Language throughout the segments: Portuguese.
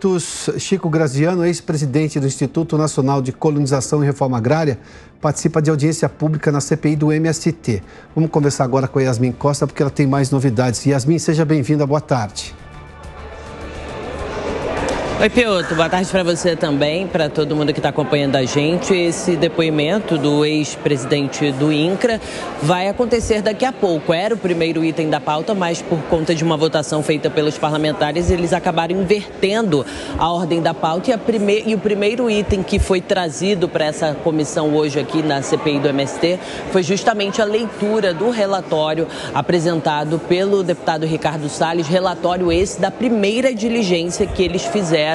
Depoimentos. Chico Graziano, ex-presidente do Instituto Nacional de Colonização e Reforma Agrária, participa de audiência pública na CPI do MST. Vamos conversar agora com a Yasmin Costa, porque ela tem mais novidades. Yasmin, seja bem-vinda, boa tarde. Oi, Piotr, boa tarde para você também, para todo mundo que está acompanhando a gente. Esse depoimento do ex-presidente do INCRA vai acontecer daqui a pouco. Era o primeiro item da pauta, mas por conta de uma votação feita pelos parlamentares, eles acabaram invertendo a ordem da pauta. E o primeiro item que foi trazido para essa comissão hoje aqui na CPI do MST foi justamente a leitura do relatório apresentado pelo deputado Ricardo Salles, relatório esse da primeira diligência que eles fizeram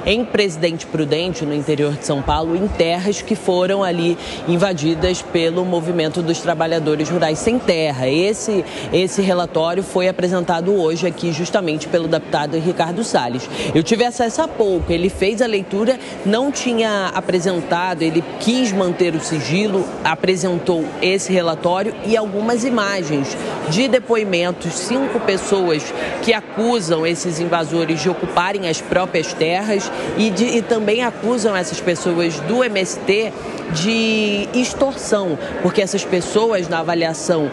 em Presidente Prudente, no interior de São Paulo, em terras que foram ali invadidas pelo Movimento dos Trabalhadores Rurais Sem Terra. Esse relatório foi apresentado hoje aqui justamente pelo deputado Ricardo Salles. Eu tive acesso há pouco, ele fez a leitura, não tinha apresentado, ele quis manter o sigilo, apresentou esse relatório e algumas imagens de depoimentos, 5 pessoas que acusam esses invasores de ocuparem as próprias terras e também acusam essas pessoas do MST de extorsão, porque essas pessoas, na avaliação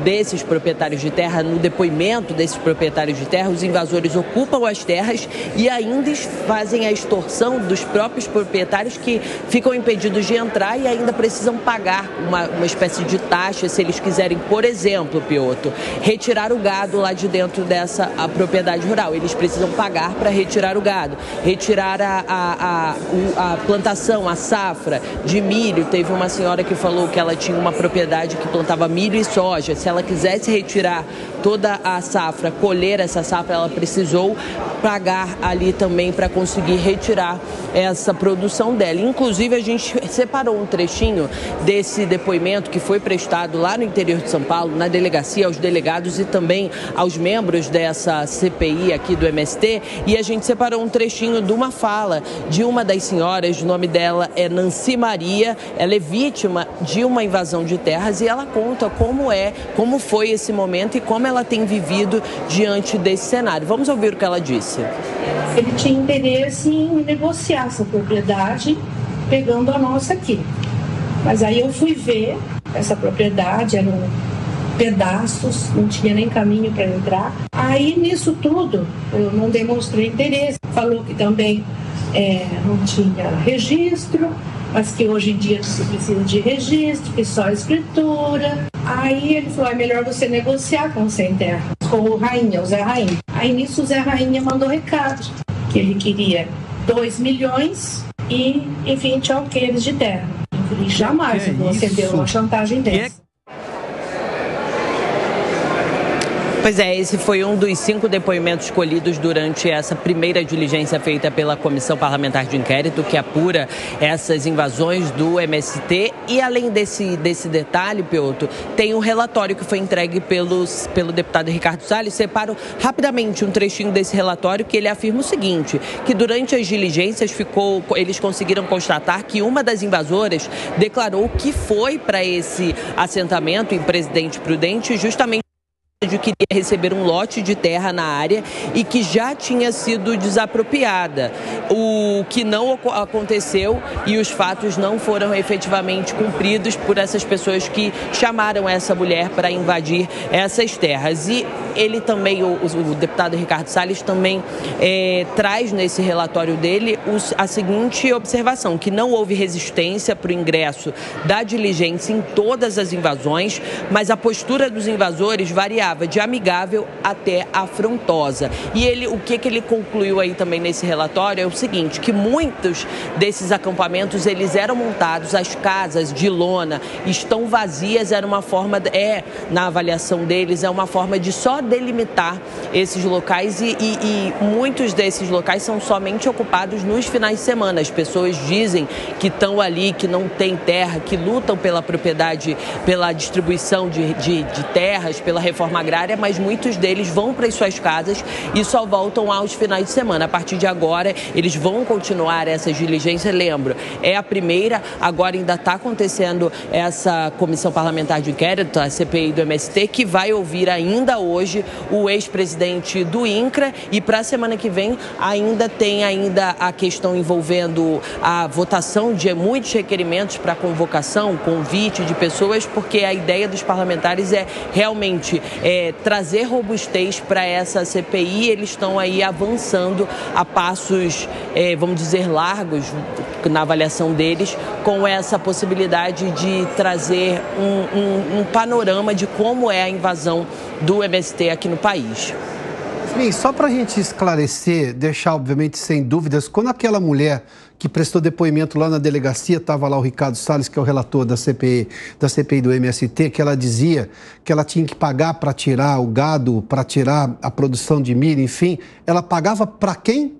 desses proprietários de terra, no depoimento desses proprietários de terra, os invasores ocupam as terras e ainda fazem a extorsão dos próprios proprietários que ficam impedidos de entrar e ainda precisam pagar uma espécie de taxa se eles quiserem, por exemplo, Piotr, retirar o gado lá de dentro dessa propriedade rural. Eles precisam pagar para retirar o gado, retirar a plantação, a safra de milho. Teve uma senhora que falou que ela tinha uma propriedade que plantava milho e soja. Se ela quisesse retirar toda a safra, colher essa safra, ela precisou pagar ali também para conseguir retirar essa produção dela. Inclusive, a gente separou um trechinho desse depoimento que foi prestado lá no interior de São Paulo, na delegacia, aos delegados e também aos membros dessa CPI aqui do MST, e a gente separou um trechinho de uma fala de uma das senhoras, o nome dela é Nancy Maria, ela é vítima de uma invasão de terras e ela conta como foi esse momento e como ela tem vivido diante desse cenário. Vamos ouvir o que ela disse. Ele tinha interesse em negociar essa propriedade, pegando a nossa aqui. Mas aí eu fui ver essa propriedade, eram pedaços, não tinha nem caminho para entrar. Aí, nisso tudo, eu não demonstrei interesse. Falou que também não tinha registro, mas que hoje em dia não se precisa de registro, que só escritura. Aí ele falou, é melhor você negociar com o Sem Terra, com o Rainha, o Zé Rainha. Aí nisso o Zé Rainha mandou recado, que ele queria 2 milhões e 20 alqueires de terra. Eu falei, jamais eu vou acender uma chantagem dessa. Pois é, esse foi um dos 5 depoimentos escolhidos durante essa primeira diligência feita pela Comissão Parlamentar de Inquérito, que apura essas invasões do MST. E além desse detalhe, Piotr, tem um relatório que foi entregue pelo deputado Ricardo Salles. Separo rapidamente um trechinho desse relatório que ele afirma o seguinte, que durante as diligências eles conseguiram constatar que uma das invasoras declarou que foi para esse assentamento em Presidente Prudente justamente de queria receber um lote de terra na área e que já tinha sido desapropriada, o que não aconteceu e os fatos não foram efetivamente cumpridos por essas pessoas que chamaram essa mulher para invadir essas terras. E ele também, o deputado Ricardo Salles também traz nesse relatório dele a seguinte observação, que não houve resistência para o ingresso da diligência em todas as invasões, mas a postura dos invasores variava de amigável até afrontosa. E o que ele concluiu aí também nesse relatório é o seguinte, que muitos desses acampamentos eles eram montados, as casas de lona estão vazias, era uma forma, na avaliação deles, é uma forma de só delimitar esses locais e muitos desses locais são somente ocupados nos finais de semana. As pessoas dizem que estão ali, que não tem terra, que lutam pela propriedade, pela distribuição de terras, pela reforma reforma agrária, mas muitos deles vão para as suas casas e só voltam aos finais de semana. A partir de agora, eles vão continuar essas diligências. Lembro, é a primeira, agora ainda está acontecendo essa comissão parlamentar de inquérito, a CPI do MST, que vai ouvir ainda hoje o ex-presidente do INCRA, e para a semana que vem ainda tem a questão envolvendo a votação de muitos requerimentos para convocação, convite de pessoas, porque a ideia dos parlamentares é realmente trazer robustez para essa CPI. Eles estão aí avançando a passos, vamos dizer, largos na avaliação deles, com essa possibilidade de trazer um panorama de como é a invasão do MST aqui no país. Bem, só para a gente esclarecer, deixar obviamente sem dúvidas, quando aquela mulher que prestou depoimento lá na delegacia, estava lá o Ricardo Salles, que é o relator da CPI do MST, que ela dizia que ela tinha que pagar para tirar o gado, para tirar a produção de milho, enfim, ela pagava para quem?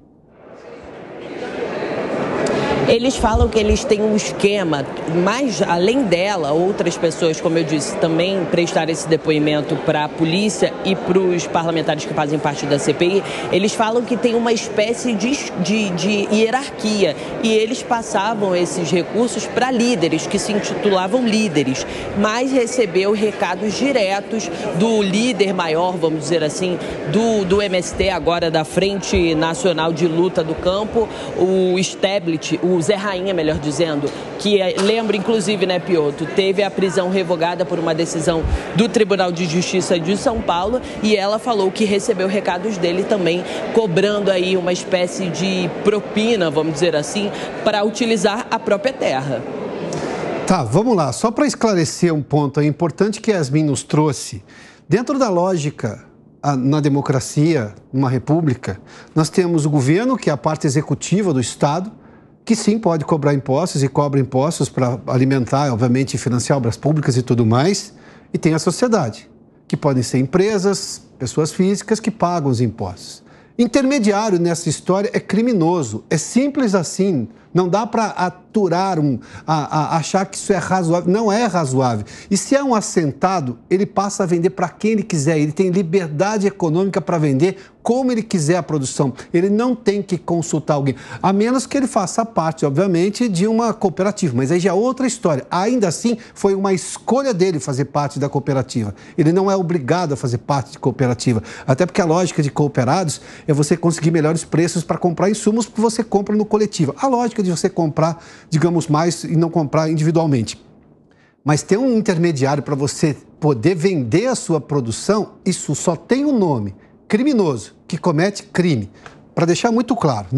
Eles falam que eles têm um esquema, mas além dela, outras pessoas, como eu disse, também prestaram esse depoimento para a polícia e para os parlamentares que fazem parte da CPI. Eles falam que tem uma espécie de hierarquia e eles passavam esses recursos para líderes, que se intitulavam líderes, mas recebeu recados diretos do líder maior, vamos dizer assim, do MST, agora da Frente Nacional de Luta do Campo, o Stablet, o Zé Rainha, melhor dizendo, que lembra, inclusive, né, Piotr, teve a prisão revogada por uma decisão do Tribunal de Justiça de São Paulo, e ela falou que recebeu recados dele também, cobrando aí uma espécie de propina, vamos dizer assim, para utilizar a própria terra. Tá, vamos lá. Só para esclarecer um ponto importante que a Yasmin nos trouxe, dentro da lógica na democracia, numa república, nós temos o governo, que é a parte executiva do Estado, que sim pode cobrar impostos e cobra impostos para alimentar, obviamente, e financiar obras públicas e tudo mais. E tem a sociedade, que podem ser empresas, pessoas físicas que pagam os impostos. Intermediário nessa história é criminoso, é simples assim. Não dá para aturar, achar que isso é razoável. Não é razoável. E se é um assentado, ele passa a vender para quem ele quiser. Ele tem liberdade econômica para vender como ele quiser a produção. Ele não tem que consultar alguém. A menos que ele faça parte, obviamente, de uma cooperativa. Mas aí já é outra história. Ainda assim, foi uma escolha dele fazer parte da cooperativa. Ele não é obrigado a fazer parte de cooperativa. Até porque a lógica de cooperados é você conseguir melhores preços para comprar insumos que você compra no coletivo. A lógica de você comprar, digamos, mais e não comprar individualmente. Mas ter um intermediário para você poder vender a sua produção, isso só tem um nome: criminoso, que comete crime. Para deixar muito claro.